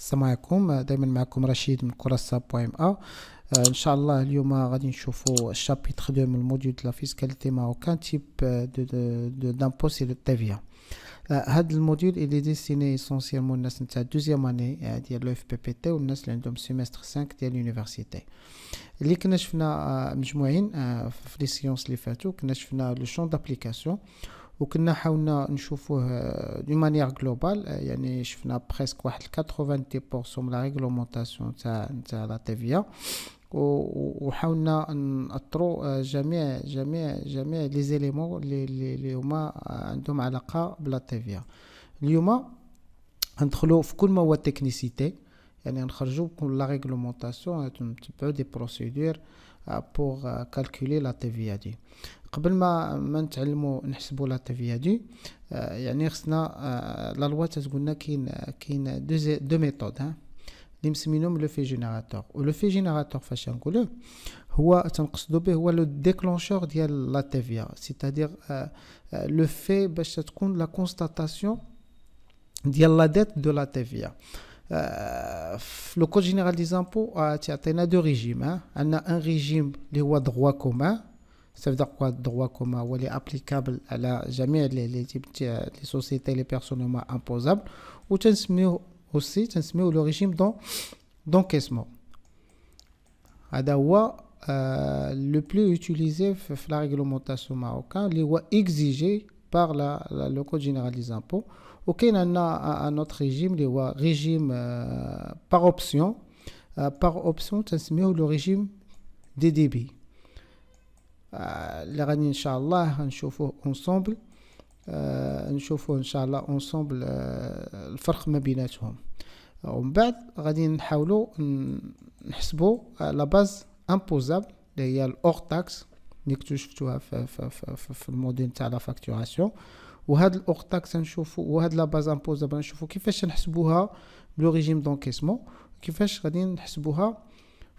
السلام عليكم. دائما معكم رشيد من كوراسا بويم ا. ان شاء الله اليوم غادي نشوفوا الشابيتر 2 من الموديول دو لا فيسكاليتي ماروكان تيب دامبو سي لو تيفيا. هذا الموديول اللي ديستيني اسونسيالمون الناس نتاع دوزيام اني ديال لو اف بي بي تي والناس اللي عندهم سيمستر 5 ديال اليونيفرسيتي. اللي كنا شفنا مجموعين في لي سيونس اللي فاتوا، كنا شفنا لو شون دابليكاسيون وكنا حاولنا نشوفوه دو مانيير جلوبال، يعني شفنا بريسك واحد 90% من لا ريغلومونطاسيون تاع لا تيفيا، وحاولنا نأطروا جميع لي زيليمون اللي هما عندهم علاقه بلا تيفيا. اليوم ندخلوا في كل ما هو تكنيسيتي، يعني نخرجوا كل لا ريغلومونطاسيون، نتبعوا دي بروسيدور بور كالكولي لا تيفيا دي. قبل ما نتعلموا نحسبوا لا تيفيا دي، يعني خصنا لا لوا تقولنا كاين دو ميثود اللي مسمينهم لو في جينيراتور. ولو في جينيراتور فاش نقولوه هو تنقصدوا به هو لو ديكلونشور ديال لا تيفيا، سيتادير لو في باش تكون لا كونستاتاسيون ديال لا ديت دو لا تيفيا. في لو كود جينيرال دي زامبو تعطينا دو ريجيم. عندنا ان ريجيم اللي هو دروا كومان، ça veut dire quoi droit commun ou est applicable à la jamais les types les sociétés les personnes imposables, ou تنسميو le régime d'encaissement. هذا هو le plus utilisé في la réglementation marocaine, اللي هو exigé par le code général des impôts. وكاين عندنا un autre régime اللي هو régime par option تنسميو le régime des débits. اللي غادي ان شاء الله نشوفوه اونصومبل، نشوفوه ان شاء الله اونصومبل الفرق ما بيناتهم، ومن بعد غادي نحاولوا نحسبوا لا باز امبوزابل اللي هي الاور تاكس اللي كنتو شفتوها في الموديل تاع لا فاكتوراسيون. وهاد الاور تاكس نشوفوا، وهاد لا باز امبوزابل نشوفوا كيفاش نحسبوها بلو ريجيم دونكيسمون، كيفاش غادي نحسبوها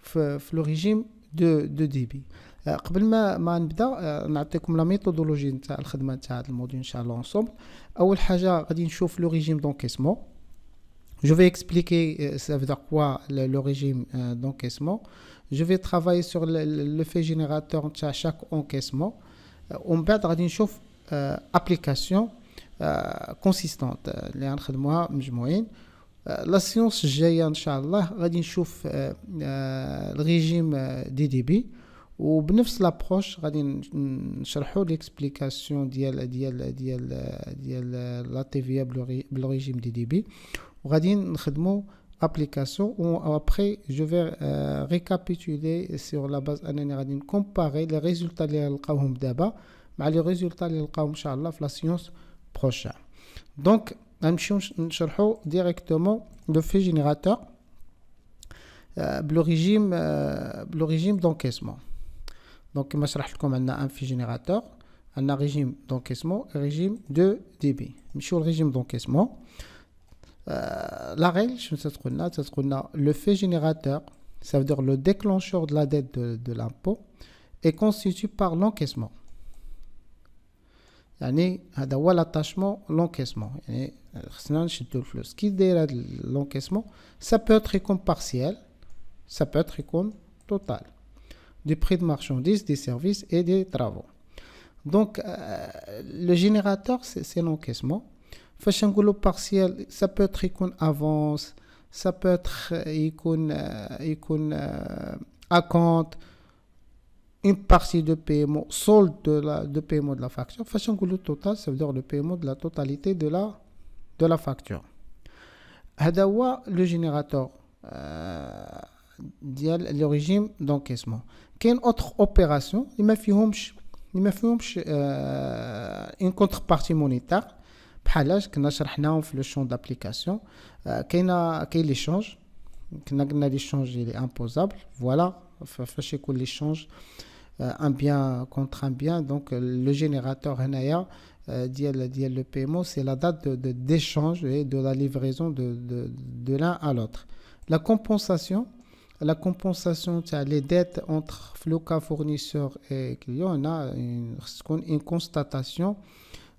في لو ريجيم دو ديبي. قبل ما نبدا نعطيكم لا ميثودولوجي نتاع الخدمه نتاع هذا الموديل ان شاء الله انصومبل. اول حاجه غادي نشوف لو ريجيم دونكيسمون. Je vais expliquer ça veut dire quoi le régime d'encaissement. Je vais travailler sur le fait générateur de chaque encaissement. On va نشوف application consistante اللي غنخدموها مجموعين. لا سيونس الجايه ان شاء الله غادي نشوف الريجيم دي دي بي، وبنفس لابروش غادي نشرحوا ليكسبليكاسيون ديال لا تيفيا بالريجيم دي دي بي، وغادي نخدموا ابليكاسيون. و ابري جو في ريكابيتولي سور لا باز انني غادي نكومباري لي ريزولطا اللي نلقاوهم دابا مع لي ريزولطا اللي نلقاوهم ان شاء الله في لا سيونس بروشان. دونك غنمشيو نشرحوا ديريكتومون لو في جينيراتور بلو ريجيم دونكيسمون. دونك كما شرحت لكم عندنا ان في جينيراتور، عندنا ريجيم دونكيسمون ريجيم دو دي بي. نمشيو للريجيم دونكيسمون. لا رègle شنو تتقولنا لو في جينيراتور ça veut dire le déclencheur de la dette de l'impôt est constitué par l'encaissement. يعني هذا هو لاتاشمون لونكيسمون، يعني خصنا نشدو الفلوس. كي داير هذا لونكيسمون ça peut être يكون partiel, ça peut être يكون total, du prix de marchandises, des services et des travaux. Donc le générateur c'est l'encaissement. فاش نقولوا partiel ça peut être يكون avance, ça peut être يكون acompte, une partie de paiement, solde de paiement de la facture. Façon que le total, ça veut dire le paiement de la totalité de la facture. هذا هو le générateur ديال le régime d'encaissement. كاين autre opération اللي ما فيهمش une contrepartie monétaire بحال كنا شرحناهم في لو شون دابليكاسيون. كاين ليشونج، كنا قلنا ليشونج اللي امبوزابل. فوالا فاش يكون ليشونج un bien contre un bien, donc le générateur هنايا ديال le paiement c'est la date d'échange et de la livraison de l'un à l'autre. La compensation les dettes entre le cas fournisseur et client, on a une constatation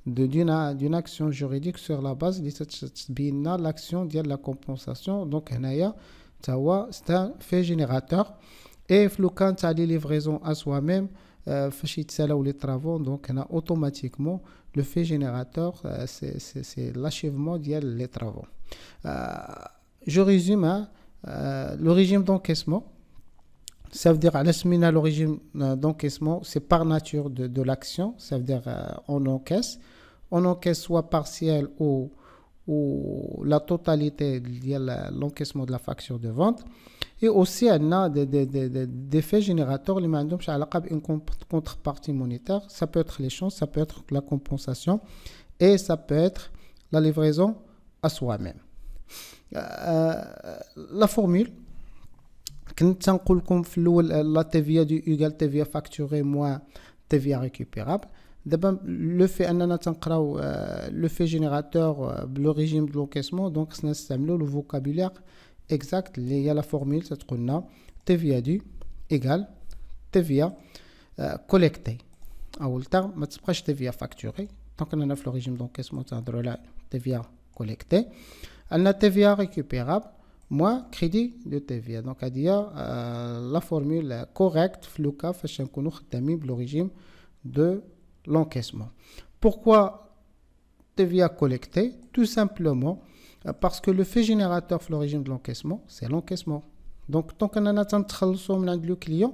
d'une action juridique sur la base de l'action de la compensation. Donc c'est un fait générateur. Et quand tu as les livraisons à soi-même, les travaux, donc automatiquement le fait générateur, c'est l'achèvement des travaux. Je résume le régime d'encaissement. Ça veut dire à le régime d'encaissement, c'est par nature de l'action. Ça veut dire on encaisse soit partiel ou la totalité de l'encaissement de la facture de vente. Et aussi, on a des faits générateurs qui ont une contrepartie monétaire. Ça peut être l'échange, ça peut être la compensation et ça peut être la livraison à soi-même. La formule, quand on la TVA du égal TVA facturé moins TVA récupérable, le fait le fait générateur le régime de l'encaissement, donc c'est le vocabulaire exact. Il y a la formule, c'est qu'on a TVA due égale TVA collectée. À le terme, ما تبقاش TVA facturée. Tant qu'on a le régime d'encaissement, c'est la TVA collectée. On a TVA récupérable moins crédit de TVA. Donc à dire la formule correcte le cas فاش نكونوا خدامين le régime de l'encaissement. Pourquoi TVA collectée? Tout simplement parce que le fait générateur le régime de l'encaissement, c'est l'encaissement. Donc tant qu'on a le client,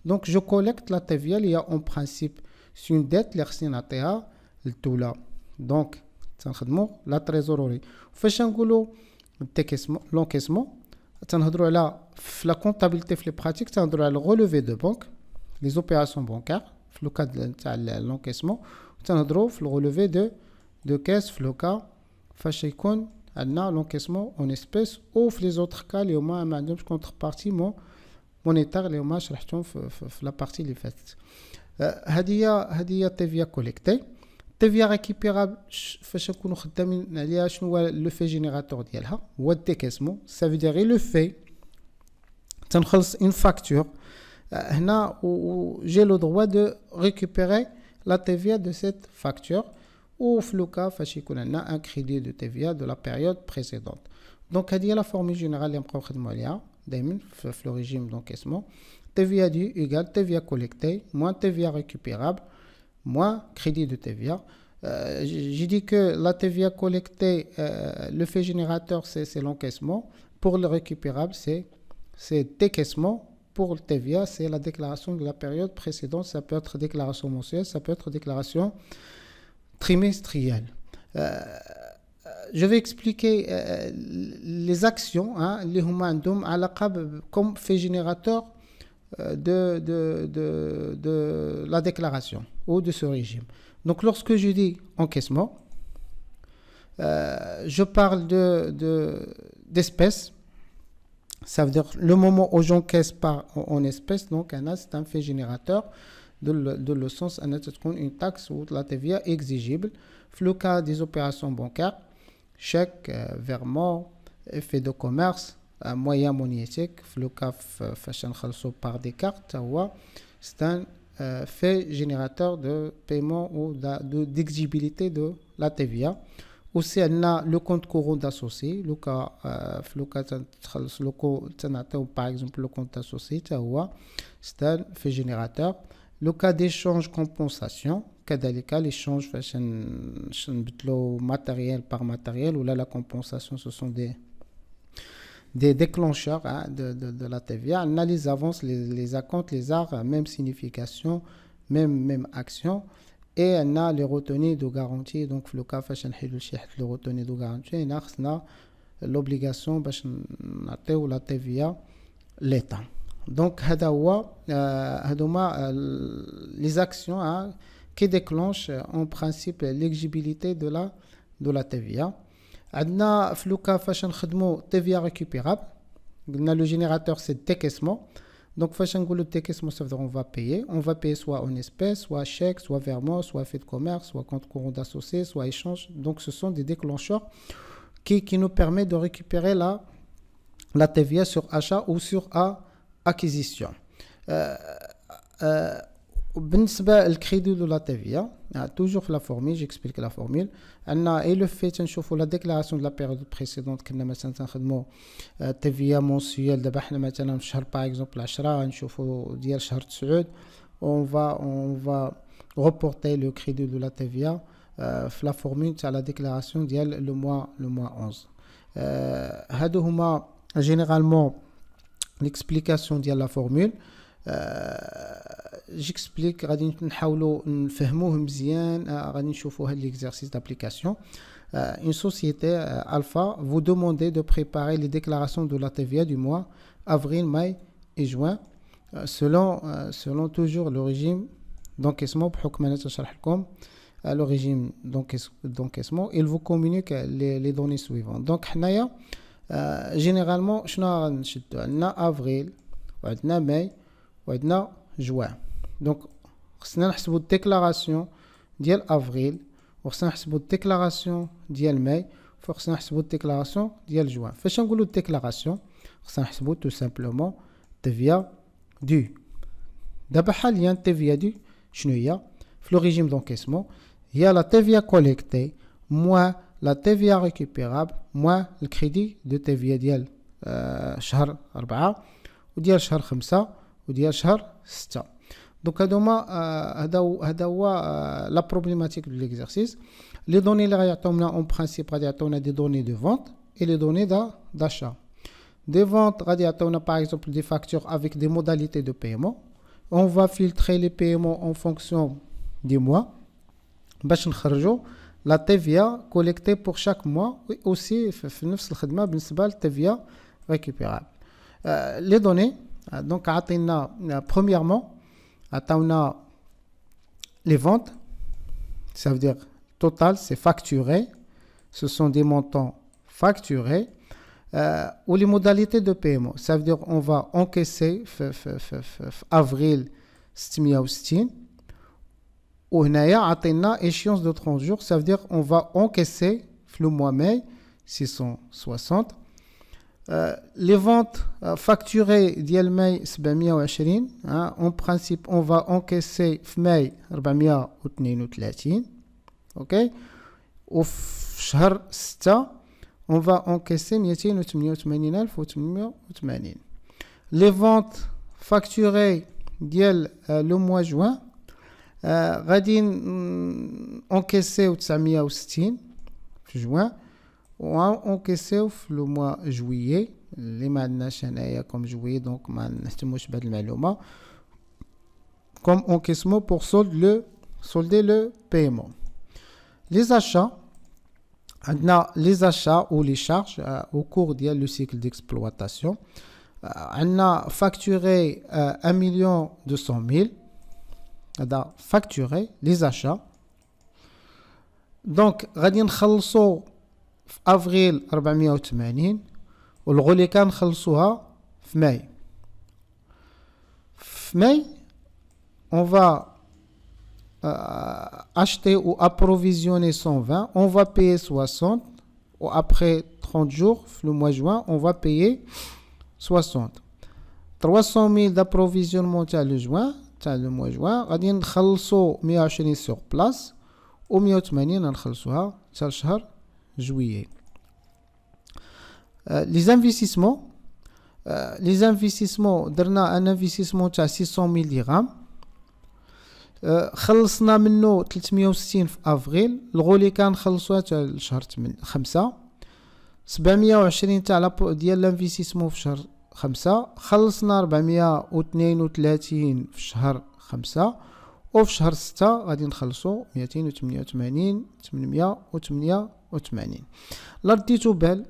donc je collecte la TVA. Il y a en principe c'est une dette l'RCNATA le tout là. Donc تنخدموا la trésorerie. فاش نقولوا l'encaissement, تنهضروا على la comptabilité في les pratiques, تنهضروا على le relevé de banque, les opérations bancaires في le cas de l'encaissement, تنهضروا في le relevé de caisse في le cas فاش يكون عندنا l'encaissement en espèces ou في les autres cas اللي هما ما عندهمش contrepartie monétaire اللي هما شرحتهم في la partie اللي فاتت. هذه TVA collectée. TVA récupérable فاش نكونوا خدامين عليها شنو هو لو في جينيراتور ديالها هو الديكاسمون. ça veut dire le fait تنخلص une facture هنا j'ai le droit de récupérer la TVA de cette facture ou في لو كا فاش يكون عندنا un crédit de TVA de la période précédente. donc هذه هي la formule générale اللي نبقاو نخدموا عليها دائما في le régime d'encaissement. TVA due égale TVA collectée moins TVA récupérable moins crédit de TVA. J'ai dit que la TVA collectée, le fait générateur, c'est l'encaissement. Pour le récupérable, c'est décaissement. Pour le TVA, c'est la déclaration de la période précédente. Ça peut être déclaration mensuelle, ça peut être déclaration trimestrielle. Je vais expliquer les actions, les humains à la comme fait générateur de la déclaration ou de ce régime. Donc lorsque je dis encaissement, je parle d'espèces. Ça veut dire le moment où j'encaisse en espèces, donc c'est un fait générateur de le sens une taxe ou de la TVA exigible. Dans le cas des opérations bancaires, chèque, virement, effet de commerce, moyen monétique, le cas par des cartes, c'est un fait générateur de paiement ou d'exigibilité de la TVA. Aussi, on a le compte courant d'associé. Le cas par exemple le compte associé, c'est un fait générateur. Le cas d'échange compensation, l'échange matériel par matériel, ou là la compensation, ce sont des déclencheurs de la TVA. On a les avances, les acomptes, les arts, même signification, même action. Et on a les retenues de garantie. Donc, le cas les retenues de garantie, on a l'obligation de la TVA l'État. Donc, les actions qui déclenchent en principe l'éligibilité de la TVA. عندنا في لوكا فاش نخدموا TVA récupérable. قلنا le générateur c'est décaissement. Donc فاش نقولوا décaissement ça veut dire on va payer soit en espèces, soit chèque, soit virement, soit fait de commerce, soit compte courant d'associé, soit échange. Donc ce sont des déclencheurs qui nous permettent de récupérer la TVA sur achat ou sur acquisition. بالنسبه للكريدي دو لا تيفيا توجور في لا فورميل جيكسبليك لا فورميل عندنا اي لو في تنشوفوا لا ديكلاراسيون دو لا بيريود بريسيدونت كنا مثلا تنخدموا تيفيا مونسيال دابا حنا مثلا في شهر باغ اكزومبل 10 نشوفوا ديال شهر 9 on va reporter le crédit de la TVA في لا فورميل تاع لا ديكلاراسيون ديال لو موا 11 هادو هما جينيرالمون ليكسبليكاسيون ديال لا فورميل j'explique غادي نحاولوا نفهموه مزيان غادي نشوفوا هاد ليكزercice d'application une société Alpha vous demandez de préparer les déclarations de la TVA du mois avril, mai et juin selon toujours le régime d'encaissement بحكم انا تشرح لكم le régime d'encaissement il vous communique les données suivantes donc حنايا généralement شنو غنشدو عندنا افريل وعندنا ماي وعندنا جوان دونك خصنا نحسبوا الديكلاراسيون ديال افريل وخصنا نحسبوا الديكلاراسيون ديال ماي وخصنا نحسبوا الديكلاراسيون ديال جوان فاش نقولوا الديكلاراسيون خصنا نحسبوا تو سامبلومون تيفيا دو دابا حاليا تيفيا دو شنو هي في لو ريجيم دونكيسمون هي لا تيفيا كوليكتي موان لا تيفيا ريكوبيرابل موان الكريدي دو تيفيا ديال شهر 4 وديال شهر 5 وديال شهر 6 دونك هذا هو لا بروبليماتيك دو ليكزercice لي دوني اللي غيعطيونا اون برينسيپ غادي يعطيونا دي دوني دو فونت اي لي دوني d'achat des ventes غادي يعطيونا par exemple des factures avec des modalités de paiement on va filtrer les paiements en fonction des mois باش نخرجوا la TVA collectée pour chaque mois et aussi في نفس الخدمه بالنسبه للتيفيا récupérable les données donc عطينا premièrement عطاونا les ventes ça veut dire total c'est facturé ce sont des montants facturés ou les modalités de paiement ça veut dire on va encaisser في avril 660 وهنايا عطينا échéance de 30 jours ça veut dire on va encaisser في le mois mai 660 les ventes facturées ديال ماي 720 en principe on va encaisser في ماي 432 اوكي وفي شهر 6 on va encaisser 288,880 les ventes facturées ديال le mois juin غادي encaisser 960 في juin وانكيسيو في لو موا جويي اللي ما عندناش هنايا كوم جويي دونك ما نهتموش بهاد المعلومه كوم انكيسمون بور solder le paiement les achats عندنا les achats ou les charges au cours ديال le cycle d'exploitation عندنا facturé 1,200,000 هذا facturé les achats دونك غادي نخلصوا في افريل 480 والغولي كنخلصوها في ماي on va acheter ou approvisionner 120 on va payer 60 ou après 30 jours le mois juin on va payer 60 300,000 d'approvisionnement تاع le mois juin غادي نخلصوا 120 sur place و 180 نخلصوها تاع شهر juillet. Les investissements درنا un investissement تاع 600,000 درهم خلصنا منه 360 في افريل الغولي كان خلصوها تاع شهر 5 720 تاع ديال الانفستيسمون في شهر 5 خلصنا 432 في شهر 5 وفي شهر 6 غادي نخلصوا 288,888 لا رديتو بال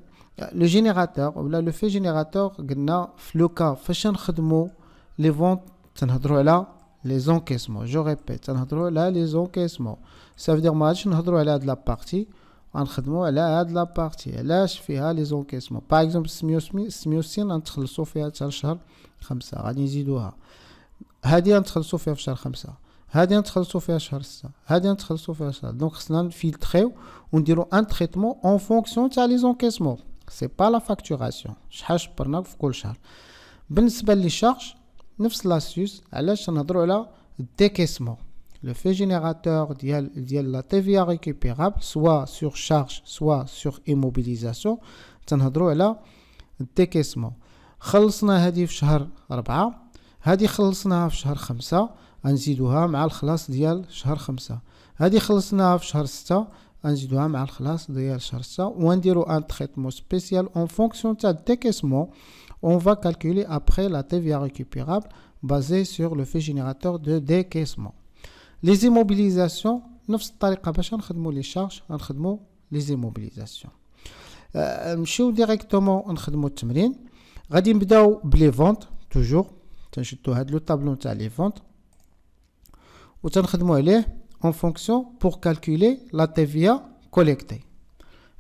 لو جينيراتور ولا لو في جينيراتور قلنا في لو كا فاش نخدموا لي فونت تنهضروا على لي زونكيسمون جو ريبيت تنهضروا على لي زونكيسمون سا فو دير ما غاديش نهضروا على هاد لا بارتي غنخدموا على هاد لا بارتي علاش فيها لي زونكيسمون باغ اكزومبل 660 غنتخلصوا فيها حتى شهر 5 غادي نزيدوها هادي غنتخلصوا فيها في شهر 5 هادي نتخلصوا فيها شهر 6 هادي نتخلصوا فيها شهر دونك خصنا نفلتريو ونديرو ان تريتمون اون فونكسيون تاع لي زونكيسمون سي با لا فاكتوراسيون شحال شبرنا في كل شهر بالنسبه لي شارج نفس لاستيوس علاش نهضروا على الديكيسمون. Le fait générateur ديال la TVA récupérable soit sur charge soit sur immobilisation تنهضروا على الديكيسمون. خلصنا هذه في شهر 4، هذه خلصناها في شهر 5 غنزيدوها مع الخلاص ديال شهر 5، هذه خلصناها في شهر 6 غنزيدوها مع الخلاص ديال شهر 6 ونديرو ان تريتمون سبيسيال اون فونكسيون تاع الديكيسمون. On va calculer après la TVA récupérable basée sur le fait générateur de décaissement. Les immobilisations نفس الطريقة باش نخدموا لي شارج غنخدموا لي زيموبيليزاسيون. نمشيو ديريكتومون نخدموا التمرين. غادي نبداو بلي فونت توجور تنشدو هاد لو طابلو تاع لي فونت وتنخدموا عليه en fonction pour calculer la TVA collectée.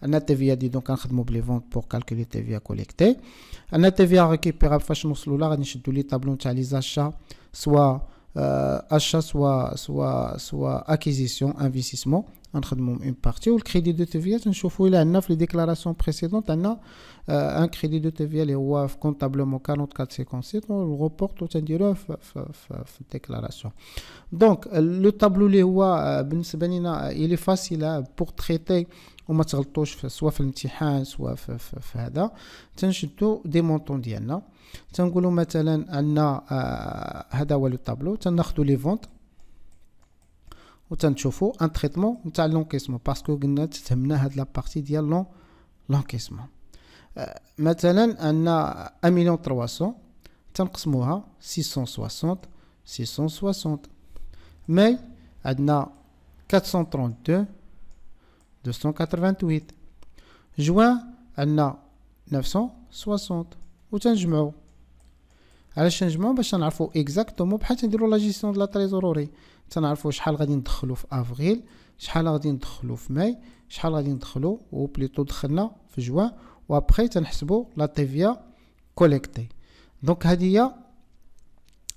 عندنا TVA دي دونك غنخدموا بلي فونت pour calculer TVA collectée. عندنا TVA récupérable فاش نوصلوا لا غادي نشدوا لي طابلو تاع لي زاشا سوا achat soit acquisition investissement نخدموا une partie و الكريدي دو TVA تنشوفوا الى عندنا في لي ديكلاراسيون بريسيدونت عندنا ان كريدي دو TVA اللي هو في كونطابلمون 4457 ونغوبورتو تنديروه في الديكلاراسيون. دونك لو طابلو اللي هو بالنسبه لينا الي فاسيل بور تريتي وما تغلطوش سواء في الامتحان سواء في هذا. تنشدو دي مونطون ديالنا تنقولوا مثلا عندنا هذا هو لو طابلو تناخذوا لي فونت وتنشوفوا ان تريتمون نتاع لونكيسمون باسكو قلنا تهمنا هاد لا بارتي ديال لونكيسمون. مثلا عندنا 1,300,000 تنقسموها 660 مي عندنا 432 288 جوان عندنا 960 وتنجمعوا. علاش نجمعوا؟ باش نعرفوا اكزاكتومون بحال تنديروا لا جيستيون د لا تريزوروري تنعرفوا شحال غادي ندخلوا في افريل شحال غادي ندخلوا في ماي شحال غادي ندخلوا وبليتو دخلنا في جوان وابخي تنحسبوا لا تيفيا كوليكتي. دونك هذه هي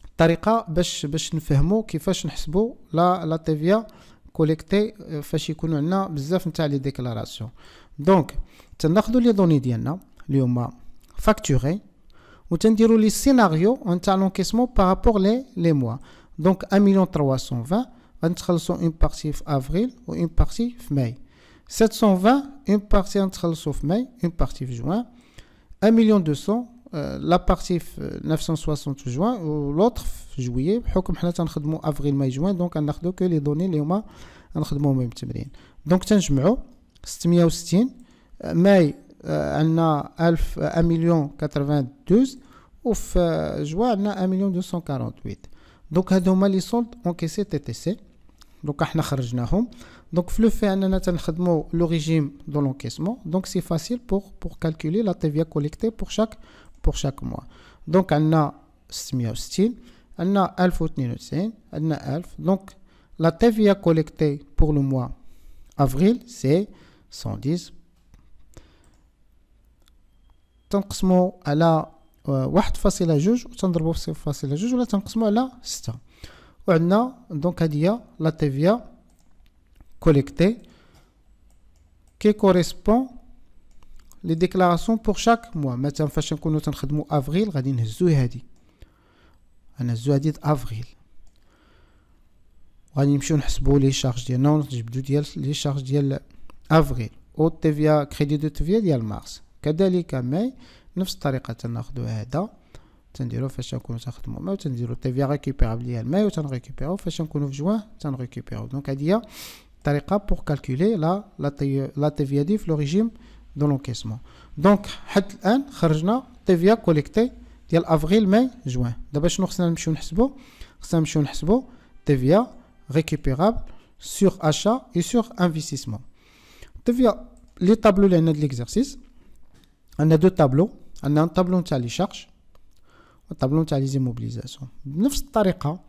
الطريقه باش نفهموا كيفاش نحسبوا لا تيفيا كوليكتي فاش يكونوا عندنا بزاف نتاع لي ديكلاراسيون. دونك تناخذوا لي دوني ديالنا اللي هما فاكتوري وتنديروا لي سيناريو نتاع لونكيسمون بارابور لي موا. دونك 1,320,000 غنتخلصوا اون بارتي في افريل و اون بارتي في ماي. 720 اون بارتي غنتخلصوا في ماي اون بارتي في جوان. 1,200,000 لا بارتي في 960 في جوان و لوطر في جويي بحكم حنا تنخدموا افريل ماي جوان دونك غناخذوا كو لي دوني اللي هما غنخدموهم بالتمرين. دونك تنجمعوا 660 ماي عندنا 1,092,000 وفي جوان عندنا 1,248,000. دونك هادو هما لي سولد اونكيسي تي تي سي. دونك احنا خرجناهم. دونك في لو في اننا تنخدموا لو ريجيم دو لونكيسمون دونك سي فاسيل pour calculer la TVA collectée pour chaque mois. دونك عندنا 660 عندنا 1092 عندنا 1000. دونك la TVA collectée pour le mois avril c'est 110 تنقسموا على 1.2 وتنضربوا في 0.2 ولا تنقسموا على 6 وعندنا دونك هذه هي لا تيفيا كوليكتي كي كوريسبون لي ديكلاراسيون بور شاك موا. مثلا فاش نكونوا تنخدموا افريل غادي نهزو هذه نهزو هذه افريل غادي نمشيو نحسبوا لي شارج ديالنا ونجبدوا ديال لي شارج ديال افريل او تيفيا كريدي دو تيفيا ديال مارس. كذلك ماي نفس الطريقه تناخذوا هذا تنديروا فاش نكونوا تخدموا ماي وتنديروا تيفيا ريكوبيرابل ديال ماي وتنريكوبيرو فاش نكونوا في جوان تنريكوبيرو. دونك هذه هي الطريقه بور كالكولي لا تيفيا دي في لو ريجيم دو لونكيسمون. دونك حتى الان خرجنا تيفيا كوليكتي ديال افريل ماي جوان. دابا شنو خصنا نمشيو نحسبوا تيفيا ريكوبيرابل سور اشا اي سور انفستيسمون. تيفيا لي طابلو اللي عندنا د ليكزارسيس عندنا دو طابلو. عندنا طابلو نتاع لي شارج والطابلو نتاع لي زيموبيليزاسيون. بنفس الطريقه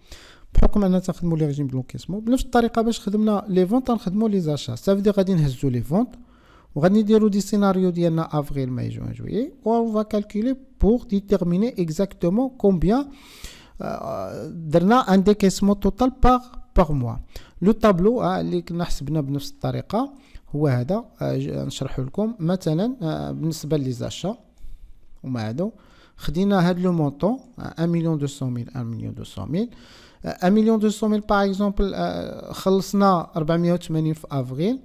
بحكم اننا تنخدموا لي ريجيم بلونكيسمون بنفس الطريقه باش خدمنا لي فونت تنخدموا لي زاشا. صافي غادي نهزوا لي فونت وغادي نديروا دي سيناريو ديالنا افريل ماي جوان جويي و فا كالكولي بور ديتيرميني اكزاكتومون كومبيان درنا ان ديكيسمون توتال باغ موا. لو طابلو اللي كنا حسبنا بنفس الطريقه هو هذا نشرحه لكم. مثلا بالنسبه لي زاشا هما هادو خدينا هاد لو مونطون 1 مليون 200 000 1 مليون 200 000 1 مليون 200 000 باغ اكزومبل خلصنا 480 في افريل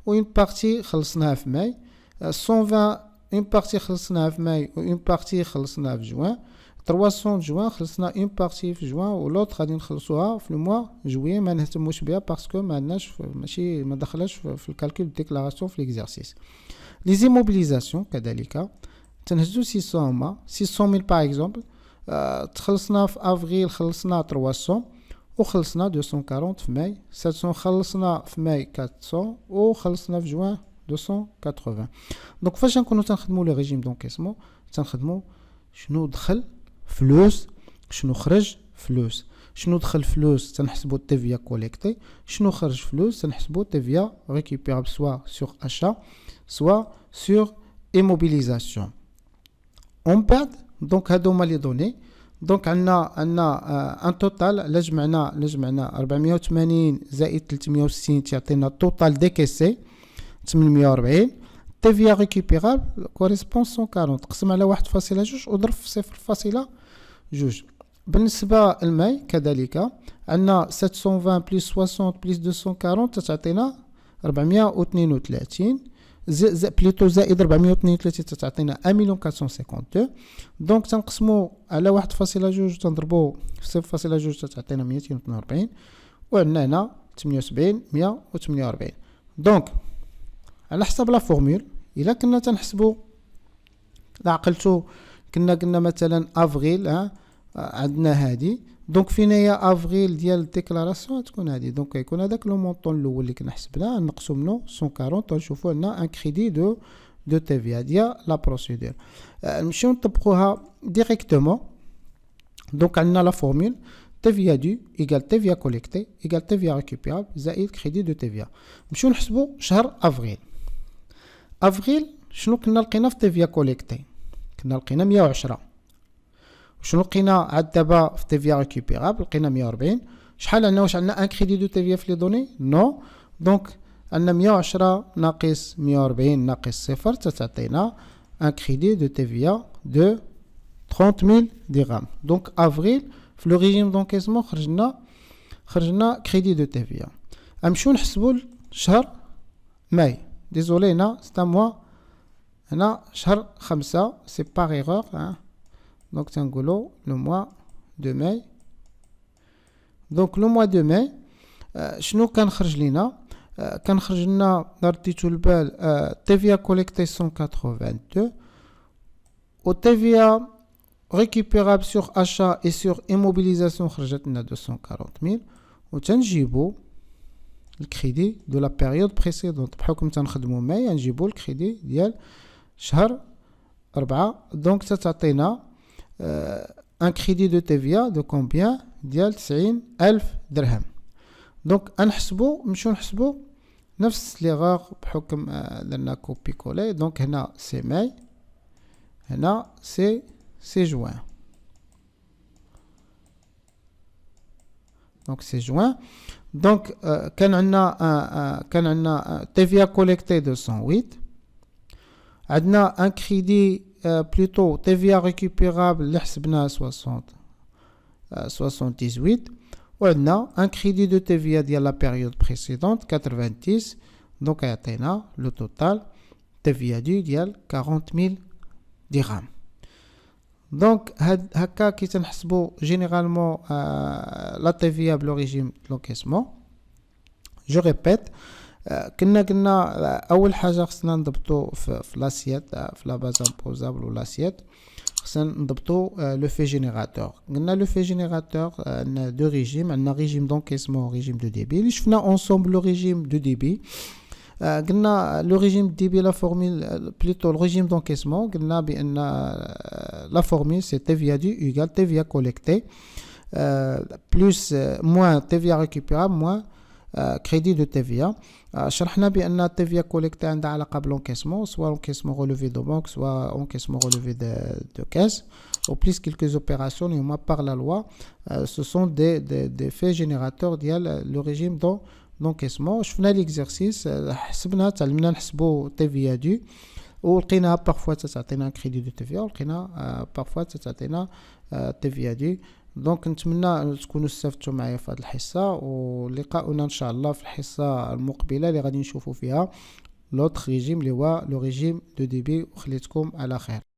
و une partie خلصناها في ماي 120 une partie خلصناها في ماي و une partie خلصناها في جوان 300 جوان خلصنا une partie في جوان و لوط غادي نخلصوها في الموا جويي ما نهتموش بها باسكو ما عندناش ماشي ما دخلش في الكالكول ديكلاراسيون في ليكزارسيس لي زيموبيليزاسيون كذلك تنهزو 600 هما 600 000 باغ اكزومبل تخلصنا في افريل خلصنا 300 وخلصنا 240 في ماي 700 خلصنا في ماي 400 وخلصنا في جوان 280 دونك فاش نكونوا تنخدموا لو ريجيم دونكيسمون تنخدموا شنو دخل فلوس شنو خرج فلوس شنو دخل فلوس تنحسبوا TVA كوليكتي شنو خرج فلوس تنحسبوا TVA récupérable soit sur achat soit sur immobilisation on perd دونك هادو هما لي دوني دونك عندنا ان توتال لجمعنا 480 زائد 360 تعطينا توتال ديكيسي 840 TVA récupérable correspond 140 تقسم على 1.2 وضرب في 0.2 بالنسبة للماي كذلك عندنا 720 بلس 60 بلس 240 تعطينا 432 بليتو زائد 432 تعطينا 1,452 دونك تنقسمو على 1.2 تنضربو في 0.2 تعطينا 242 وعندنا هنا 78 148 دونك على حسب لا فورمول الا كنا تنحسبوا لا عقلتو كنا قلنا مثلا افريل عندنا هادي دونك فين هي افريل ديال الديكلاراسيون تكون هادي دونك يكون هذاك لو مونطون الاول اللي كنا حسبناه نقسم منه 140 تنشوفوا عندنا ان كريدي دو تي في ديال لا بروسيدور نمشيو نطبقوها ديريكتومون دونك عندنا لا فورمول TVA due égale TVA collectée égale TVA récupérable زائد crédit de TVA نمشيو نحسبوا شهر افريل شنو كنا لقينا في TVA collectée كنا لقينا 110 وشنو لقينا عاد دابا في TVA récupérable لقينا 140 شحال عندنا واش عندنا ان كريدي دو TVA في لي دوني نو دونك عندنا 110 ناقص 140 ناقص 0 تعطينا ان كريدي دو TVA de 30,000 درهم دونك افريل في لو ريجيم دونكيسمون خرجنا كريدي دو TVA نمشيو نحسبوا شهر ماي ديزولي هنا ستا موا هنا شهر 5 سي باغ ايغور دونك تنقولوا لو موا دو ماي دونك لو موا دو ماي شنو كان خرج لينا كان خرج لنا رديتو البال TVA collectée 182 و TVA récupérable sur achat et sur immobilisation خرجت لنا 240,000 و تنجيبو الكريدي دو لا بيريود بريسيدونت بحكم تنخدمو ماي نجيبو الكريدي ديال شهر 4 دونك تعطينا ان كريدي دو TVA دو كومبيان ديال 90,000 درهم دونك نمشيو نحسبو نفس ليغور بحكم درنا كوبي كولي دونك هنا سي ماي هنا سي جوان دونك سي جوان دونك كان عندنا TVA collectée 208 عندنا ان كريدي بلوتو TVA récupérable اللي حسبناها 78 وعندنا ان كريدي دو TVA ديال لا بيريود بريسيدونت 90 دونك يعطينا لو توتال TVA ديال 40,000 درهم دونك هكا كي تنحسبوا جينيرالمون لا TVA بلو ريجيم دونكيسمون جو ريبيت كنا قلنا اول حاجه خصنا نضبطوا في لاسيت في لا باز امبوزابل ولا لاسيت خصنا نضبطوا لو في جينيراتور قلنا لو في جينيراتور عندنا دو ريجيم عندنا ريجيم دونكيسمون ريجيم دو ديبي اللي شفنا اونسومبل لو ريجيم دو ديبي قلنا لو ريجيم ديبي لا فورمول بلوتو لو ريجيم دونكيسمون قلنا بان لا فورمول سي TVA due égale TVA collectée plus moins TVA récupérable moins crédit de TVA شرحنا بان TVA collectée عندها علاقه بلونكيسمون سوا لونكيسمون relevé de banque soit encaissement relevé de caisse ou plus quelques opérations et par la loi ce sont des faits générateurs ديال le régime d'encaissement شفنا l'exercice حسبنا تعلمنا نحسبوا TVA due ولقيناها بارفوا تعطينا كريدي دو تيفيا، ولقينا بارفوا تعطينا تيفيا دي. دونك نتمنى تكونوا استفدتوا معايا في هذه الحصه، ولقاؤنا ان شاء الله في الحصه المقبله اللي غادي نشوفوا فيها لوتر ريجيم اللي هو لو ريجيم دو ديبي. وخليتكم على خير.